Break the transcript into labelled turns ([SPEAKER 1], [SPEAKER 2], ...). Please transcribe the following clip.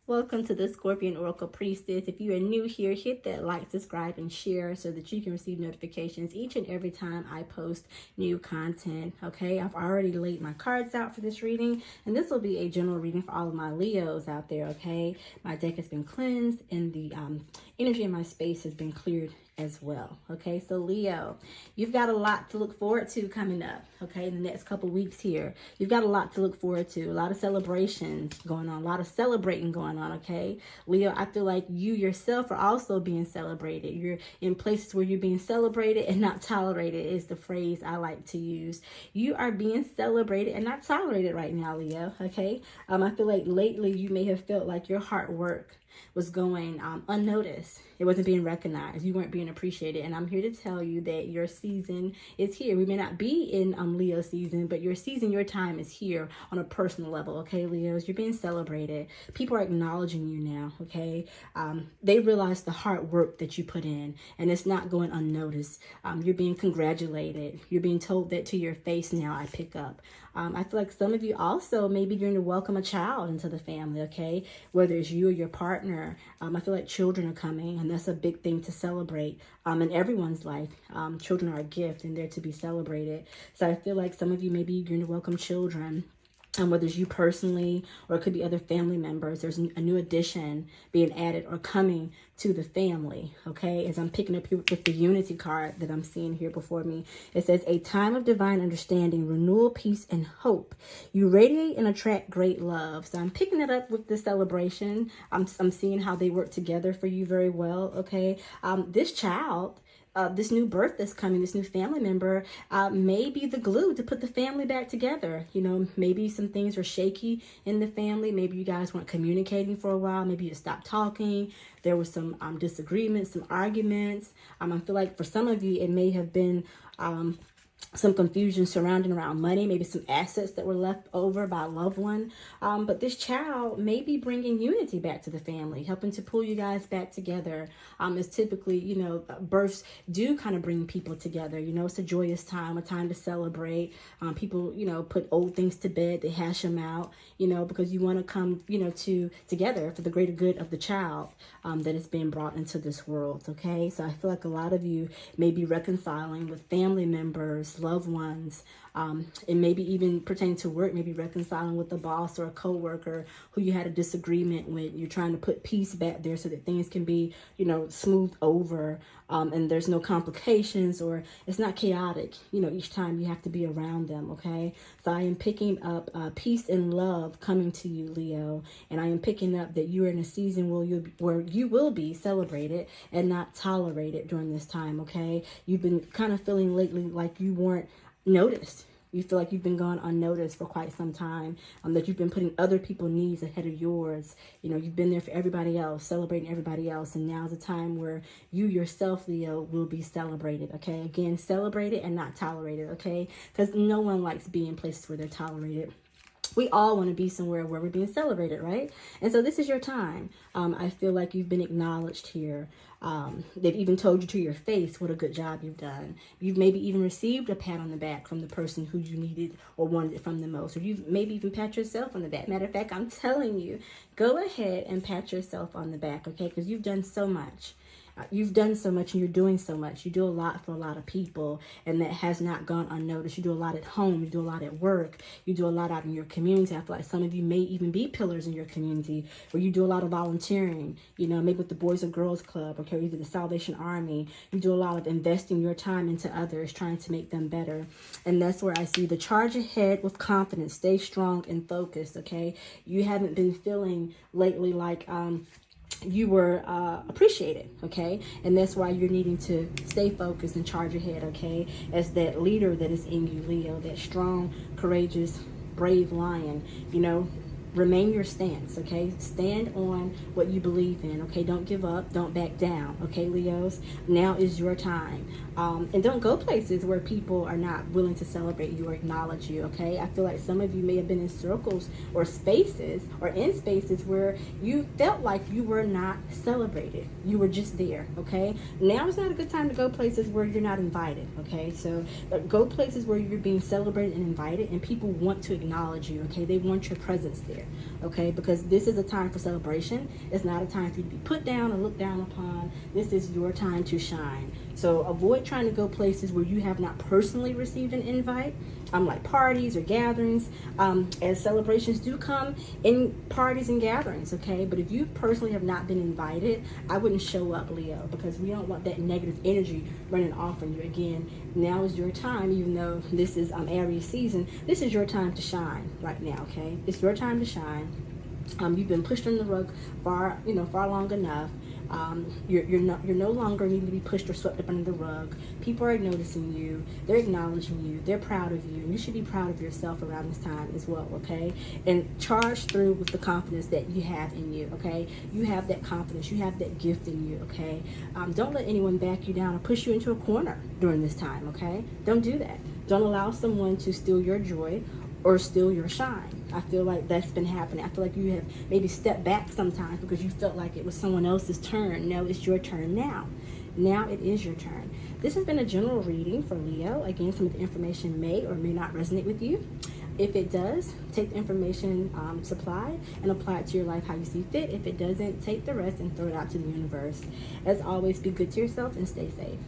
[SPEAKER 1] Welcome to the Scorpion Oracle Priestess. If you are new here, hit that like, subscribe, and share so that you can receive notifications each and every time I post new content. Okay, I've already laid my cards out for this reading, and this will be a general reading for all of my Leos out there. Okay, my deck has been cleansed, and the energy in my space has been cleared as well. Okay, so Leo, you've got a lot to look forward to coming up. Okay, in the next couple weeks here, you've got a lot to look forward to. A lot of celebrations going on, a lot of celebrating going on. Okay, Leo, I feel like you yourself are also being celebrated. You're in places where you're being celebrated and not tolerated is the phrase I like to use. You are being celebrated and not tolerated right now, Leo. Okay, I feel like lately you may have felt like your hard work was going unnoticed. It wasn't being recognized. You weren't being appreciated. And I'm here to tell you that your season is here. We may not be in Leo season, but your season, your time is here on a personal level. Okay, Leos, you're being celebrated. People are acknowledging you now. Okay, they realize the hard work that you put in, and it's not going unnoticed. You're being congratulated. You're being told that to your face now. I pick up. I feel like some of you also maybe you're going to welcome a child into the family. Okay, whether it's you or your partner. I feel like children are coming, and that's a big thing to celebrate in everyone's life. Children are a gift, and they're to be celebrated. So I feel like some of you maybe you're going to welcome children. Whether it's you personally or it could be other family members, there's a new addition being added or coming to the family, okay? As I'm picking up here with the unity card that I'm seeing here before me, it says, a time of divine understanding, renewal, peace, and hope. You radiate and attract great love. So I'm picking it up with the celebration. I'm seeing how they work together for you very well, okay? This child, this new birth that's coming, this new family member, may be the glue to put the family back together. You know, maybe some things are shaky in the family. Maybe you guys weren't communicating for a while. Maybe you stopped talking. There was some disagreements, some arguments. I feel like for some of you, it may have been some confusion surrounding around money, maybe some assets that were left over by a loved one. But this child may be bringing unity back to the family, helping to pull you guys back together. It's typically, you know, births do kind of bring people together. You know, it's a joyous time, a time to celebrate. People, you know, put old things to bed, they hash them out, you know, because you want to come, you know, together for the greater good of the child that is being brought into this world. Okay, so I feel like a lot of you may be reconciling with family members, loved ones, and maybe even pertaining to work, maybe reconciling with a boss or a coworker who you had a disagreement with. You're trying to put peace back there so that things can be, you know, smoothed over, and there's no complications, or it's not chaotic, you know, each time you have to be around them. Okay, so I am picking up peace and love coming to you, Leo, and I am picking up that you're in a season where you will be celebrated and not tolerated during this time. Okay, you've been kind of feeling lately like you weren't noticed. You feel like you've been gone unnoticed for quite some time, that you've been putting other people's needs ahead of yours. You know, you've been there for everybody else, celebrating everybody else, and now's a time where you yourself, Leo, will be celebrated. Okay, again, celebrated and not tolerated. Okay, because no one likes being in places where they're tolerated. We all want to be somewhere where we're being celebrated, right? And so this is your time. I feel like you've been acknowledged here. They've even told you to your face what a good job you've done. You've maybe even received a pat on the back from the person who you needed or wanted it from the most. Or you've maybe even pat yourself on the back. Matter of fact, I'm telling you, go ahead and pat yourself on the back, okay? Because you've done so much. You've done so much and you're doing so much. You do a lot for a lot of people, and that has not gone unnoticed. You do a lot at home. You do a lot at work. You do a lot out in your community. I feel like some of you may even be pillars in your community, where you do a lot of volunteering, you know, maybe with the Boys or Girls Club, okay, either the Salvation Army. You do a lot of investing your time into others, trying to make them better. And that's where I see the charge ahead with confidence. Stay strong and focused, okay? You haven't been feeling lately like you were appreciated, okay? And that's why you're needing to stay focused and charge ahead, okay? As that leader that is in you, Leo, that strong, courageous, brave lion, you know, remain your stance, okay? Stand on what you believe in, okay? Don't give up. Don't back down, okay, Leos? Now is your time. And don't go places where people are not willing to celebrate you or acknowledge you, okay? I feel like some of you may have been in circles or spaces or in spaces where you felt like you were not celebrated. You were just there, okay? Now is not a good time to go places where you're not invited, okay? So go places where you're being celebrated and invited, and people want to acknowledge you, okay? They want your presence there. it, okay? Because this is a time for celebration. It's not a time for you to be put down or looked down upon. This is your time to shine. So avoid trying to go places where you have not personally received an invite, like parties or gatherings, as celebrations do come in parties and gatherings, okay? But if you personally have not been invited, I wouldn't show up, Leo, because we don't want that negative energy running off on you. Again, now is your time, even though this is Aries season, this is your time to shine right now, okay? It's your time to shine. You've been pushed on the rug far long enough. You're no longer needing to be pushed or swept up under the rug. People are noticing you. They're acknowledging you. They're proud of you, and you should be proud of yourself around this time as well, okay? And charge through with the confidence that you have in you, okay? You have that confidence. You have that gift in you, okay? Don't let anyone back you down or push you into a corner during this time, okay? Don't do that. Don't allow someone to steal your joy or steal your shine. I feel like that's been happening. I feel like you have maybe stepped back sometimes because you felt like it was someone else's turn. No, it's your turn now. Now it is your turn. This has been a general reading for Leo. Again, some of the information may or may not resonate with you. If it does, take the information supplied and apply it to your life how you see fit. If it doesn't, take the rest and throw it out to the universe. As always, be good to yourself and stay safe.